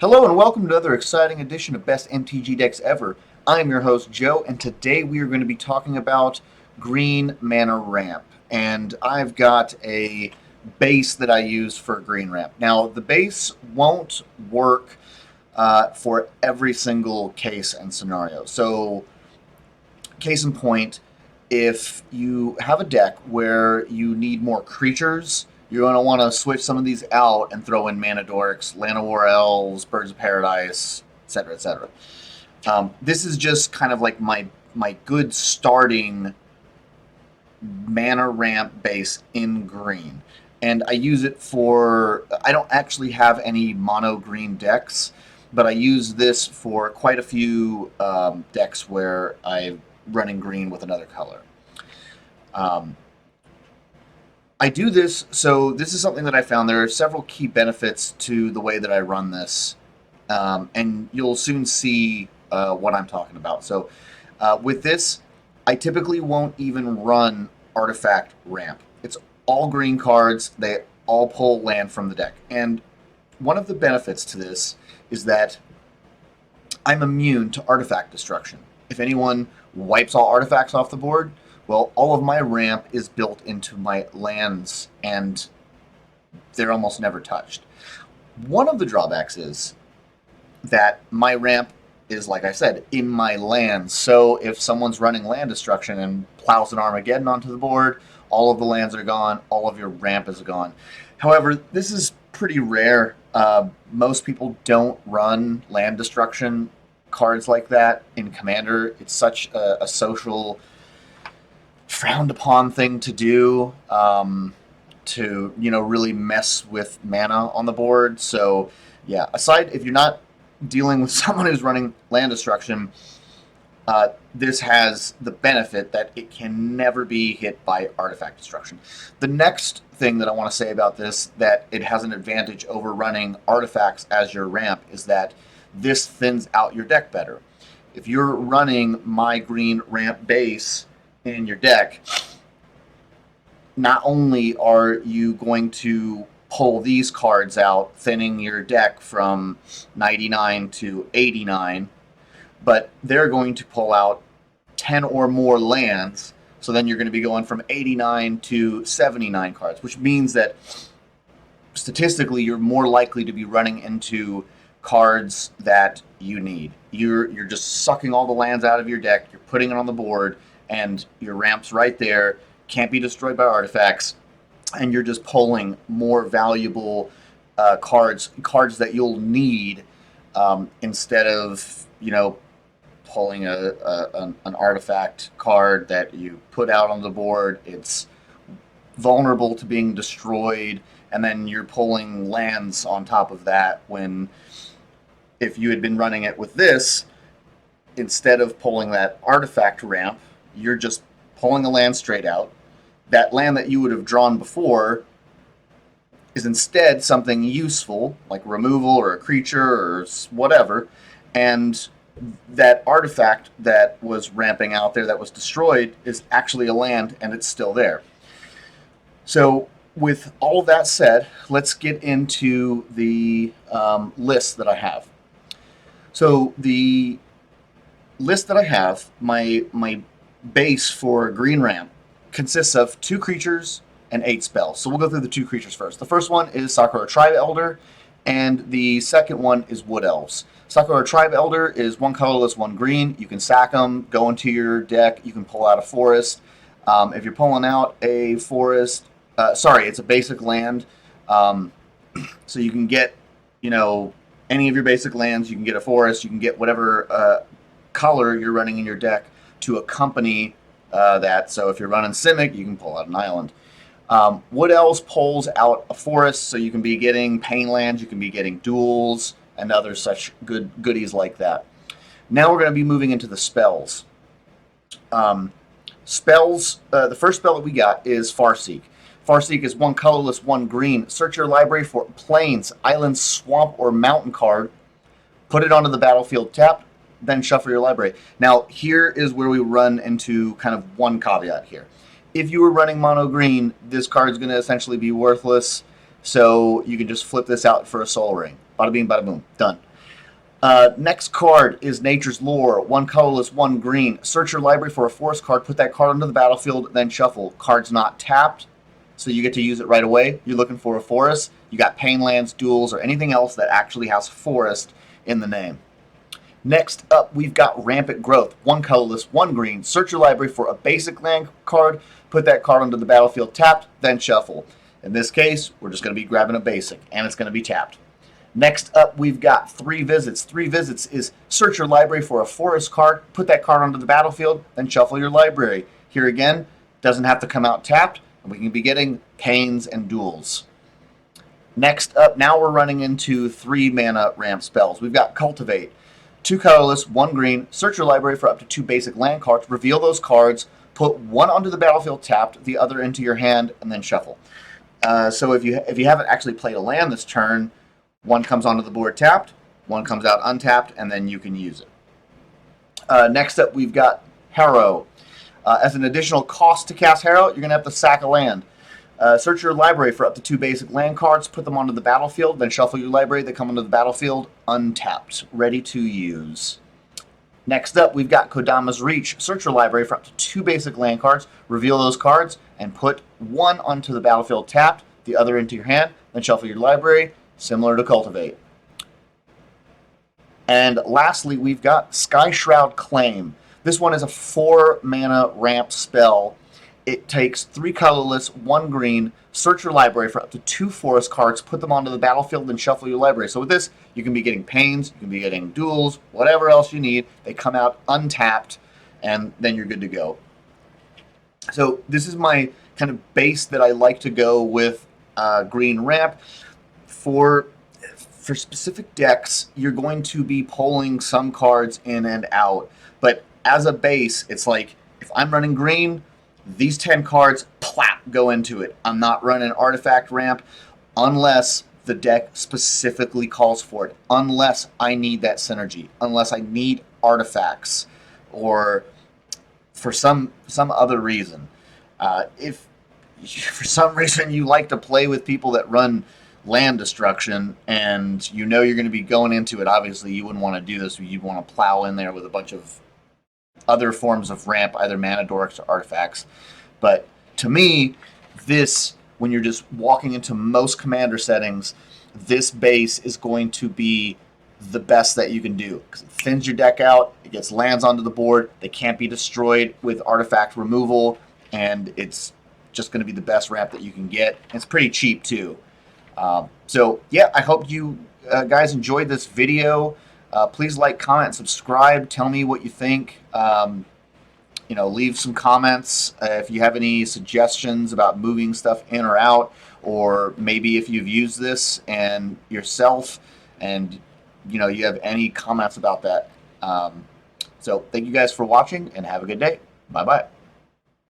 Hello and welcome to another exciting edition of Best MTG Decks Ever. I'm your host Joe, and today we are going to be talking about green mana ramp. And I've got a base that I use for green ramp. Now, the base won't work for every single case and scenario. So, case in point, if you have a deck where you need more creatures, you're going to want to switch some of these out and throw in Mana Dorks, Llanowar Elves, Birds of Paradise, etc., etc. This is just kind of like my good starting mana ramp base in green. And I use it for... I don't actually have any mono green decks, but I use this for quite a few decks where I'm running green with another color. I do this, so this is something that I found. There are several key benefits to the way that I run this, and you'll soon see what I'm talking about. So with this, I typically won't even run Artifact Ramp. It's all green cards. They all pull land from the deck. And one of the benefits to this is that I'm immune to artifact destruction. If anyone wipes all artifacts off the board, well, all of my ramp is built into my lands, and they're almost never touched. One of the drawbacks is that my ramp is, like I said, in my lands. So if someone's running land destruction and plows an Armageddon onto the board, all of the lands are gone, all of your ramp is gone. However, this is pretty rare. Most people don't run land destruction cards like that in Commander. It's such a social... frowned upon thing to do, to really mess with mana on the board. So yeah, aside, if you're not dealing with someone who's running land destruction, this has the benefit that it can never be hit by artifact destruction. The next thing that I want to say about this, that it has an advantage over running artifacts as your ramp, is that this thins out your deck better. If you're running my green ramp base in your deck, not only are you going to pull these cards out, thinning your deck from 99 to 89, but they're going to pull out 10 or more lands, so then you're going to be going from 89 to 79 cards, which means that statistically you're more likely to be running into cards that you need. You're just sucking all the lands out of your deck, you're putting it on the board, and your ramp's right there, can't be destroyed by artifacts, and you're just pulling more valuable cards that you'll need, instead of pulling an artifact card that you put out on the board. It's vulnerable to being destroyed, and then you're pulling lands on top of that, when if you had been running it with this, instead of pulling that artifact ramp, you're just pulling the land straight out. That land that you would have drawn before is instead something useful, like removal or a creature or whatever, and that artifact that was ramping out there that was destroyed is actually a land, and it's still there. So with all of that said, let's get into the list that I have. So the list that I have, my base for green ramp, consists of 2 creatures and 8 spells. So we'll go through the 2 creatures first. The first one is Sakura Tribe Elder, and the second one is Wood Elves. Sakura Tribe Elder is 1 colorless, 1 green. You can sack them, go into your deck, you can pull out a forest. If you're pulling out a forest, it's a basic land, so you can get, any of your basic lands, you can get a forest, you can get whatever color you're running in your deck to accompany that. So if you're running Simic, you can pull out an island. Wood Elves pulls out a forest, so you can be getting Pain Lands, you can be getting duels, and other such goodies like that. Now we're going to be moving into the spells. Spells, the first spell that we got is Farseek. Farseek is 1 colorless, 1 green. Search your library for plains, island, swamp, or mountain card. Put it onto the battlefield tapped, then shuffle your library. Now, here is where we run into kind of one caveat here. If you were running mono green, this card is going to essentially be worthless, so you can just flip this out for a Soul Ring. Bada bing, bada boom, done. Next card is Nature's Lore. 1 colorless, 1 green. Search your library for a forest card, put that card onto the battlefield, then shuffle. Card's not tapped, so you get to use it right away. You're looking for a forest. You got Painlands, Duels, or anything else that actually has forest in the name. Next up, we've got Rampant Growth. 1 colorless, 1 green. Search your library for a basic land card, put that card onto the battlefield tapped, then shuffle. In this case, we're just going to be grabbing a basic, and it's going to be tapped. Next up, we've got 3 Visits. 3 Visits is search your library for a forest card, put that card onto the battlefield, then shuffle your library. Here again, doesn't have to come out tapped, and we can be getting Pains and Duels. Next up, now we're running into 3 mana ramp spells. We've got Cultivate. 2 colorless, 1 green. Search your library for up to 2 basic land cards. Reveal those cards. Put 1 onto the battlefield tapped, the other into your hand, and then shuffle. So if you haven't actually played a land this turn, 1 comes onto the board tapped, 1 comes out untapped, and then you can use it. Next up, we've got Harrow. As an additional cost to cast Harrow, you're going to have to sack a land. Search your library for up to 2 basic land cards, put them onto the battlefield, then shuffle your library. They come onto the battlefield untapped, ready to use. Next up, we've got Kodama's Reach. Search your library for up to 2 basic land cards, reveal those cards, and put 1 onto the battlefield tapped, the other into your hand, then shuffle your library, similar to Cultivate. And lastly, we've got Sky Shroud Claim. This one is a 4 mana ramp spell. It takes 3 colorless, 1 green. Search your library for up to 2 forest cards, put them onto the battlefield, and shuffle your library. So with this, you can be getting Pains, you can be getting Duels, whatever else you need. They come out untapped, and then you're good to go. So this is my kind of base that I like to go with green ramp. For specific decks, you're going to be pulling some cards in and out. But as a base, it's like, if I'm running green, these 10 cards, plap, go into it. I'm not running artifact ramp unless the deck specifically calls for it. Unless I need that synergy. Unless I need artifacts. Or for some other reason. If for some reason you like to play with people that run land destruction and you know you're going to be going into it, obviously you wouldn't want to do this. You'd want to plow in there with a bunch of other forms of ramp, either mana dorks or artifacts. But to me, this, when you're just walking into most commander settings, this base is going to be the best that you can do, because it thins your deck out, it gets lands onto the board, they can't be destroyed with artifact removal, and it's just going to be the best ramp that you can get. And it's pretty cheap too. So yeah, I hope you guys enjoyed this video. Please like, comment, subscribe. Tell me what you think. Leave some comments if you have any suggestions about moving stuff in or out, or maybe if you've used this and yourself and you have any comments about that. So thank you guys for watching and have a good day. Bye-bye.